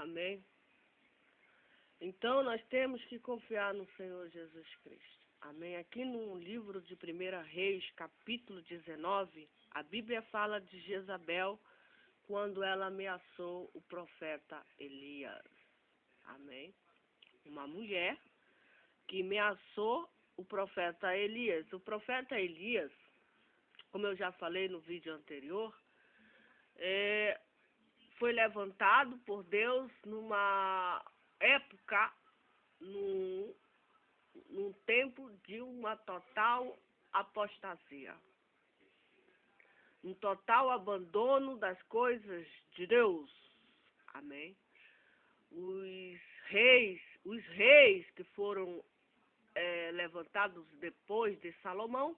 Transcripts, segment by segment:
Amém? Então, nós temos que confiar no Senhor Jesus Cristo. Amém? Aqui no livro de 1 Reis, capítulo 19, a Bíblia fala de Jezabel quando ela ameaçou o profeta Elias. Amém? Uma mulher que ameaçou o profeta Elias. O profeta Elias, como eu já falei no vídeo anterior, foi levantado por Deus numa época, num tempo de uma total apostasia. Um total abandono das coisas de Deus. Amém? Os reis que foram levantados depois de Salomão,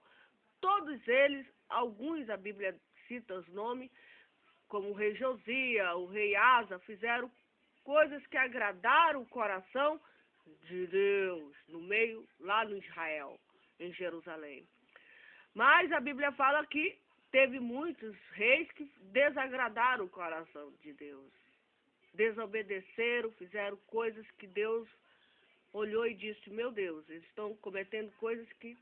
todos eles, alguns a Bíblia cita os nomes, como o rei Josias, o rei Asa, fizeram coisas que agradaram o coração de Deus, lá no Israel, em Jerusalém. Mas a Bíblia fala que teve muitos reis que desagradaram o coração de Deus. Desobedeceram, fizeram coisas que Deus olhou e disse: meu Deus, eles estão cometendo coisas que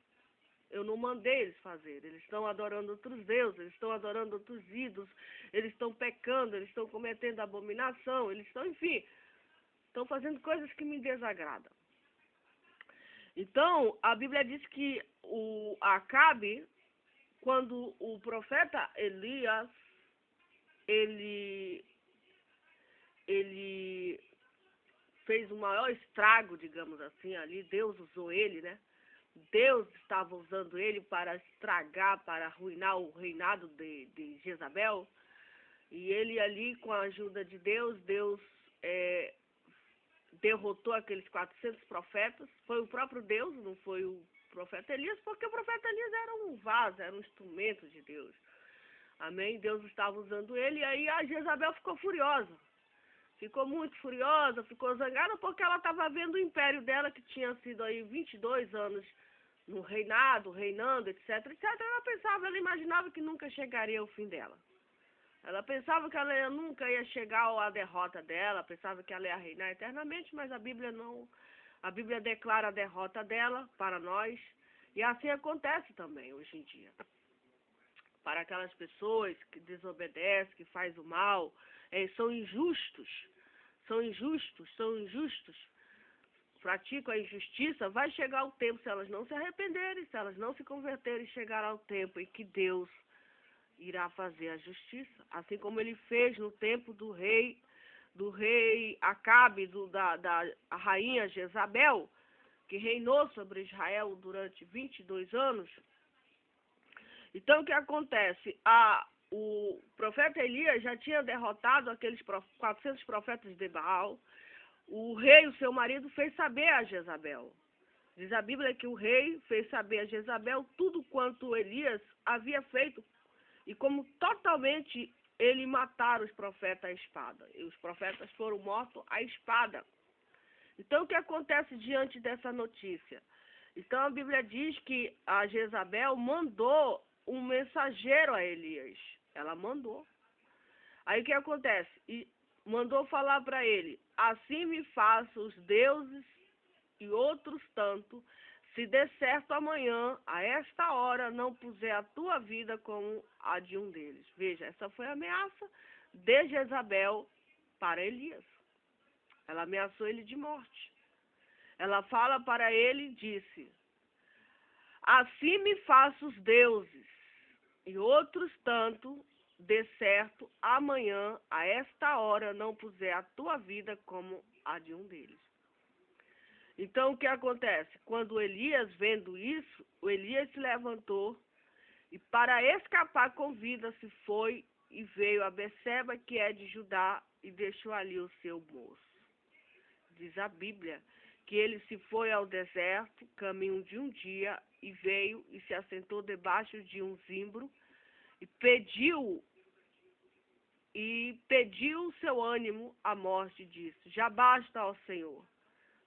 eu não mandei eles fazer. Eles estão adorando outros deuses, eles estão adorando outros ídolos, eles estão pecando, eles estão cometendo abominação, eles estão, enfim, estão fazendo coisas que me desagradam. Então, a Bíblia diz que o Acabe, quando o profeta Elias, ele fez o maior estrago, digamos assim, ali, Deus usou ele, né? Deus estava usando ele para estragar, para arruinar o reinado de Jezabel. E ele ali, com a ajuda de Deus, derrotou aqueles 400 profetas. Foi o próprio Deus, não foi o profeta Elias, porque o profeta Elias era um vaso, era um instrumento de Deus. Amém? Deus estava usando ele, e aí a Jezabel ficou furiosa. Ficou muito furiosa, ficou zangada, porque ela estava vendo o império dela, que tinha sido aí 22 anos no reinando, etc, etc. Ela imaginava que nunca chegaria o fim dela. Ela pensava que ela nunca ia chegar à derrota dela, pensava que ela ia reinar eternamente, mas a Bíblia não. A Bíblia declara a derrota dela para nós, e assim acontece também hoje em dia. Para aquelas pessoas que desobedecem, que fazem o mal, são injustos, praticam a injustiça, vai chegar o tempo, se elas não se arrependerem, se elas não se converterem, chegará o tempo em que Deus irá fazer a justiça, assim como ele fez no tempo do rei Acabe, da rainha Jezabel, que reinou sobre Israel durante 22 anos. Então, o que acontece? O profeta Elias já tinha derrotado aqueles 400 profetas de Baal. O rei, o seu marido, fez saber a Jezabel. Diz a Bíblia que o rei fez saber a Jezabel tudo quanto Elias havia feito e como totalmente ele mataram os profetas à espada. E os profetas foram mortos à espada. Então, o que acontece diante dessa notícia? Então, a Bíblia diz que a Jezabel mandou um mensageiro a Elias. Ela mandou. Aí, o que acontece? E mandou falar para ele: assim me faça os deuses e outros tanto, se der certo amanhã, a esta hora, não puser a tua vida como a de um deles. Veja, essa foi a ameaça de Jezabel para Elias. Ela ameaçou ele de morte. Ela fala para ele e disse: assim me faça os deuses e outros tanto, de certo, amanhã, a esta hora, não puser a tua vida como a de um deles. Então, o que acontece? Quando Elias, vendo isso, o Elias se levantou e, para escapar com vida, se foi e veio a Beceba, que é de Judá, e deixou ali o seu moço. Diz a Bíblia que ele se foi ao deserto, caminho de um dia, e veio e se assentou debaixo de um zimbro, e pediu o seu ânimo à morte, e disse: já basta, ó Senhor,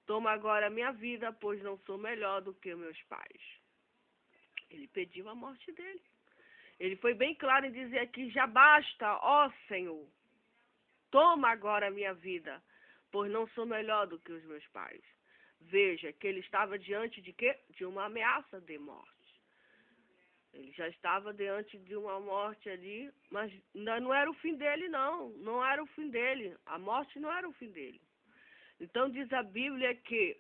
toma agora a minha vida, pois não sou melhor do que meus pais. Ele pediu a morte dele. Ele foi bem claro em dizer aqui: já basta, ó Senhor, toma agora a minha vida, pois não sou melhor do que os meus pais. Veja que ele estava diante de quê? De uma ameaça de morte. Ele já estava diante de uma morte ali, mas ainda não era o fim dele, não. Não era o fim dele. A morte não era o fim dele. Então diz a Bíblia que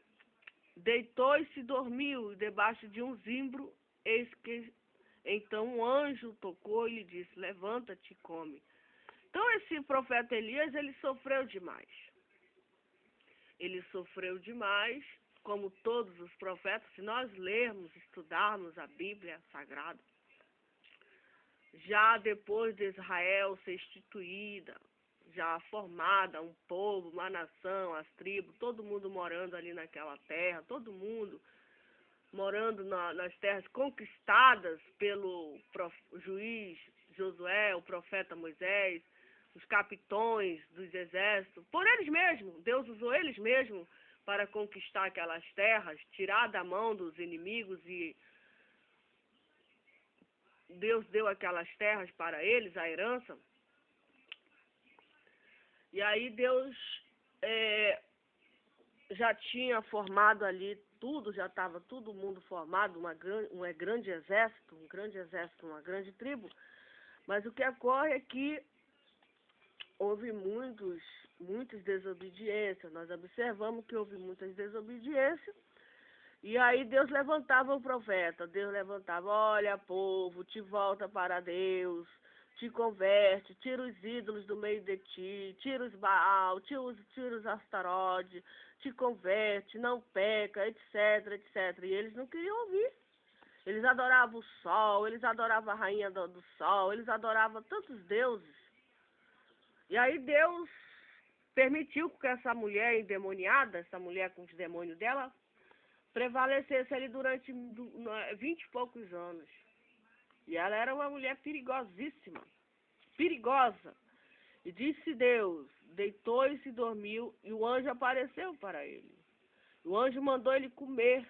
deitou e se dormiu debaixo de um zimbro, eis que então um anjo tocou e lhe disse, levanta-te e come. Então esse profeta Elias, ele sofreu demais. Ele sofreu demais, como todos os profetas. Se nós lermos, estudarmos a Bíblia Sagrada, já depois de Israel ser instituída, já formada, um povo, uma nação, as tribos, todo mundo morando ali naquela terra, todo mundo morando nas terras conquistadas pelo juiz Josué, o profeta Moisés, os capitões dos exércitos, por eles mesmos. Deus usou eles mesmos para conquistar aquelas terras, tirar da mão dos inimigos, e Deus deu aquelas terras para eles, a herança. E aí Deus já tinha formado ali tudo, já estava todo mundo formado, um grande exército, uma grande tribo. Mas o que ocorre é que houve muitas desobediências. Nós observamos que houve muitas desobediências. E aí Deus levantava o profeta. Deus levantava, olha povo, te volta para Deus, te converte, tira os ídolos do meio de ti, tira os Baal, tira os Astarote, te converte, não peca, etc, etc. E eles não queriam ouvir. Eles adoravam o sol, eles adoravam a rainha do sol, eles adoravam tantos deuses. E aí Deus permitiu que essa mulher endemoniada, essa mulher com os demônios dela, prevalecesse ali durante 20 e poucos anos. E ela era uma mulher perigosíssima, perigosa. E disse Deus, deitou e se dormiu, e o anjo apareceu para ele. O anjo mandou ele comer,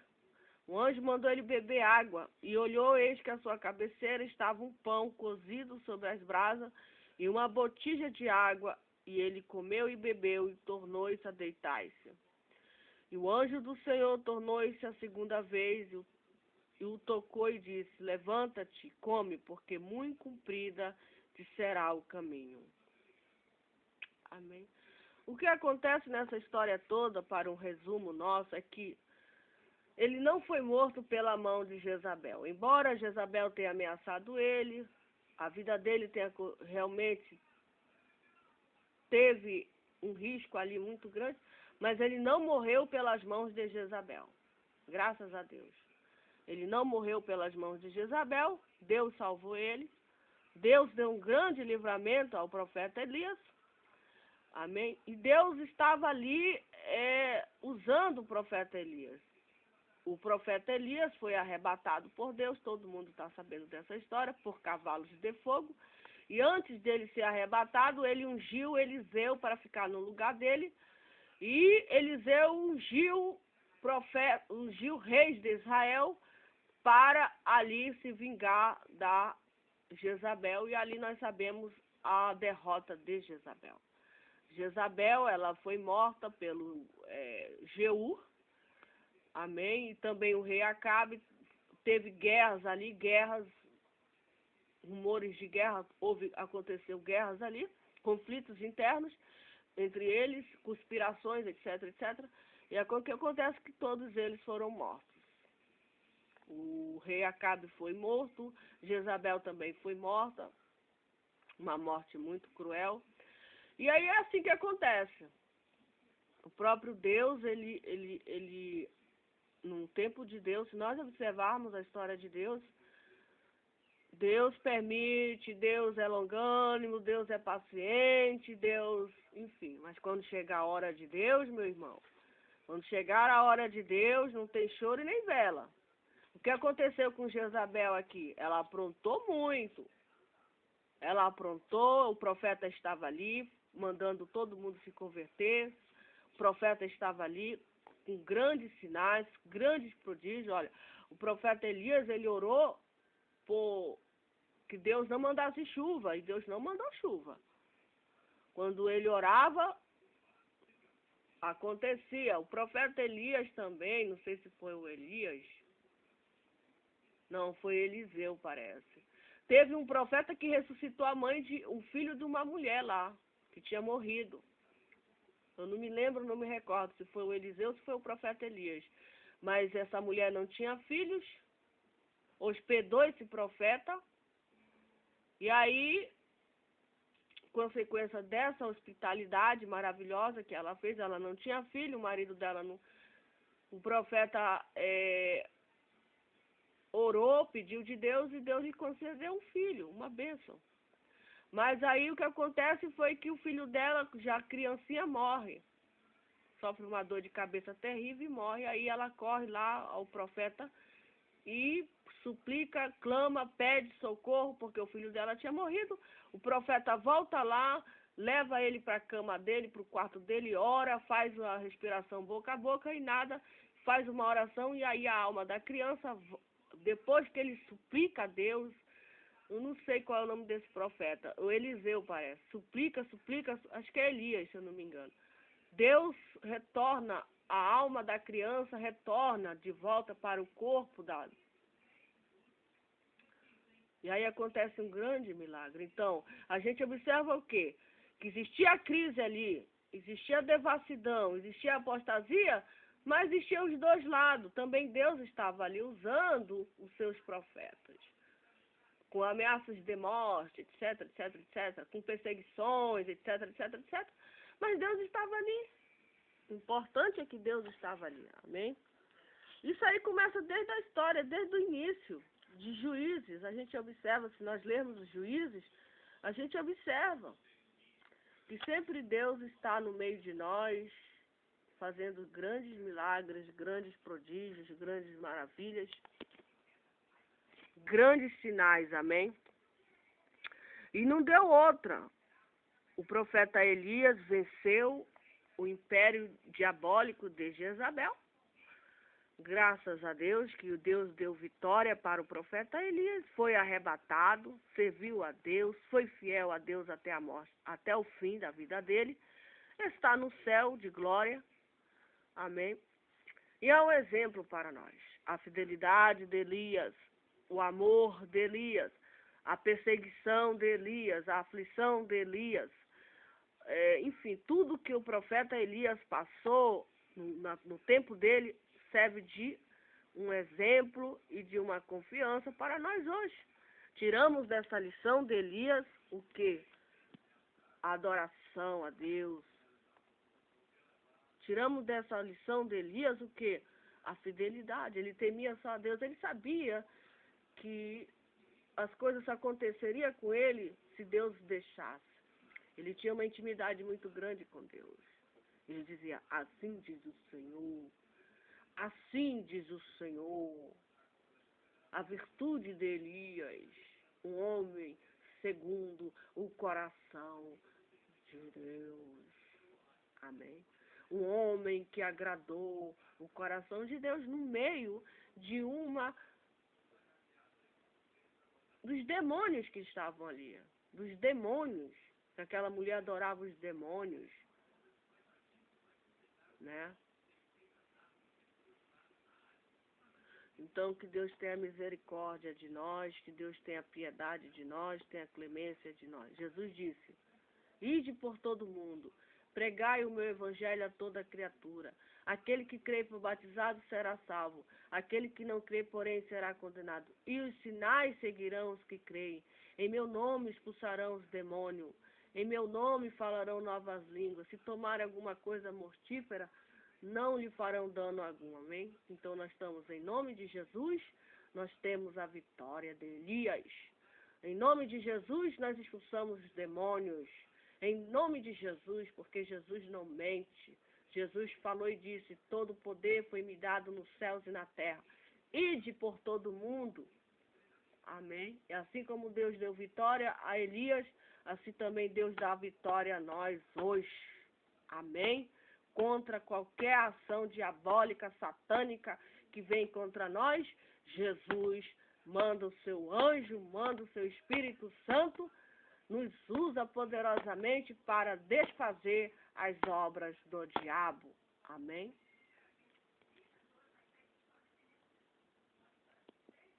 o anjo mandou ele beber água, e olhou, eis que à sua cabeceira estava um pão cozido sobre as brasas, e uma botija de água, e ele comeu e bebeu, e tornou-se a deitar-se. E o anjo do Senhor tornou-se a segunda vez, e o tocou e disse, levanta-te, come, porque muito comprida te será o caminho. Amém. O que acontece nessa história toda, para um resumo nosso, é que ele não foi morto pela mão de Jezabel. Embora Jezabel tenha ameaçado ele, a vida dele realmente teve um risco ali muito grande, mas ele não morreu pelas mãos de Jezabel. Graças a Deus. Ele não morreu pelas mãos de Jezabel, Deus salvou ele. Deus deu um grande livramento ao profeta Elias. Amém? E Deus estava ali usando o profeta Elias. O profeta Elias foi arrebatado por Deus, todo mundo está sabendo dessa história, por cavalos de fogo. E antes dele ser arrebatado, ele ungiu Eliseu para ficar no lugar dele. E Eliseu ungiu reis de Israel para ali se vingar da Jezabel. E ali nós sabemos a derrota de Jezabel. Jezabel, ela foi morta pelo Jeú, amém? E também o rei Acabe. Teve guerras ali, rumores de guerra, aconteceu guerras ali, conflitos internos entre eles, conspirações, etc, etc. E o que acontece é que todos eles foram mortos. O rei Acabe foi morto, Jezabel também foi morta, uma morte muito cruel. E aí é assim que acontece. O próprio Deus, ele num tempo de Deus, se nós observarmos a história de Deus, Deus permite, Deus é longânimo, Deus é paciente, Deus, enfim. Mas quando chegar a hora de Deus, meu irmão, quando chegar a hora de Deus, não tem choro e nem vela. O que aconteceu com Jezabel aqui? Ela aprontou muito. Ela aprontou, o profeta estava ali, mandando todo mundo se converter. O profeta estava ali com grandes sinais, grandes prodígios. Olha, o profeta Elias, ele orou por que Deus não mandasse chuva, e Deus não mandou chuva. Quando ele orava, acontecia. O profeta Elias também, não sei se foi o Elias, não, foi Eliseu, parece. Teve um profeta que ressuscitou o filho de uma mulher lá, que tinha morrido. Eu não me lembro, não me recordo se foi o Eliseu ou se foi o profeta Elias. Mas essa mulher não tinha filhos, hospedou esse profeta, e aí, consequência dessa hospitalidade maravilhosa que ela fez, ela não tinha filho, o marido dela não. O profeta orou, pediu de Deus e Deus lhe concedeu um filho, uma bênção. Mas aí o que acontece foi que o filho dela, já criancinha, morre. Sofre uma dor de cabeça terrível e morre. Aí ela corre lá ao profeta e suplica, clama, pede socorro, porque o filho dela tinha morrido. O profeta volta lá, leva ele para a cama dele, para o quarto dele, ora, faz a respiração boca a boca e nada, faz uma oração e aí a alma da criança, depois que ele suplica a Deus, eu não sei qual é o nome desse profeta, o Eliseu parece, suplica, acho que é Elias, se eu não me engano. Deus retorna, a alma da criança retorna de volta para o corpo dela. E aí acontece um grande milagre. Então, a gente observa o quê? Que existia a crise ali, existia a devassidão, existia a apostasia, mas existiam os dois lados. Também Deus estava ali usando os seus profetas, com ameaças de morte, etc, etc, etc, com perseguições, etc, etc, etc. Mas Deus estava ali. O importante é que Deus estava ali. Amém? Isso aí começa desde a história, desde o início de Juízes. A gente observa, se nós lermos os Juízes, a gente observa que sempre Deus está no meio de nós, fazendo grandes milagres, grandes prodígios, grandes maravilhas, grandes sinais, amém? E não deu outra. O profeta Elias venceu o império diabólico de Jezabel. Graças a Deus que o Deus deu vitória para o profeta Elias, foi arrebatado, serviu a Deus, foi fiel a Deus até a morte, até o fim da vida dele, está no céu de glória, amém? E é um exemplo para nós, a fidelidade de Elias, o amor de Elias, a perseguição de Elias, a aflição de Elias, enfim, tudo que o profeta Elias passou no tempo dele, serve de um exemplo e de uma confiança para nós hoje. Tiramos dessa lição de Elias o quê? A adoração a Deus. Tiramos dessa lição de Elias o quê? A fidelidade. Ele temia só a Deus. Ele sabia que as coisas aconteceriam com ele se Deus deixasse. Ele tinha uma intimidade muito grande com Deus. Ele dizia, assim diz o Senhor. Assim diz o Senhor, a virtude de Elias, um homem segundo o coração de Deus. Amém? Um homem que agradou o coração de Deus no meio de dos demônios que estavam ali. Dos demônios. Aquela mulher adorava os demônios. Né? Então, que Deus tenha misericórdia de nós, que Deus tenha piedade de nós, tenha clemência de nós. Jesus disse, ide por todo mundo, pregai o meu evangelho a toda criatura. Aquele que crê e for batizado será salvo. Aquele que não crê, porém, será condenado. E os sinais seguirão os que creem. Em meu nome expulsarão os demônios. Em meu nome falarão novas línguas. Se tomarem alguma coisa mortífera, não lhe farão dano algum, amém? Então nós estamos em nome de Jesus, nós temos a vitória de Elias. Em nome de Jesus nós expulsamos os demônios. Em nome de Jesus, porque Jesus não mente. Jesus falou e disse, todo o poder foi me dado nos céus e na terra. Ide por todo mundo. Amém? E assim como Deus deu vitória a Elias, assim também Deus dá vitória a nós hoje. Amém? Contra qualquer ação diabólica, satânica que vem contra nós, Jesus manda o seu anjo, manda o seu Espírito Santo nos usa poderosamente para desfazer as obras do diabo. Amém?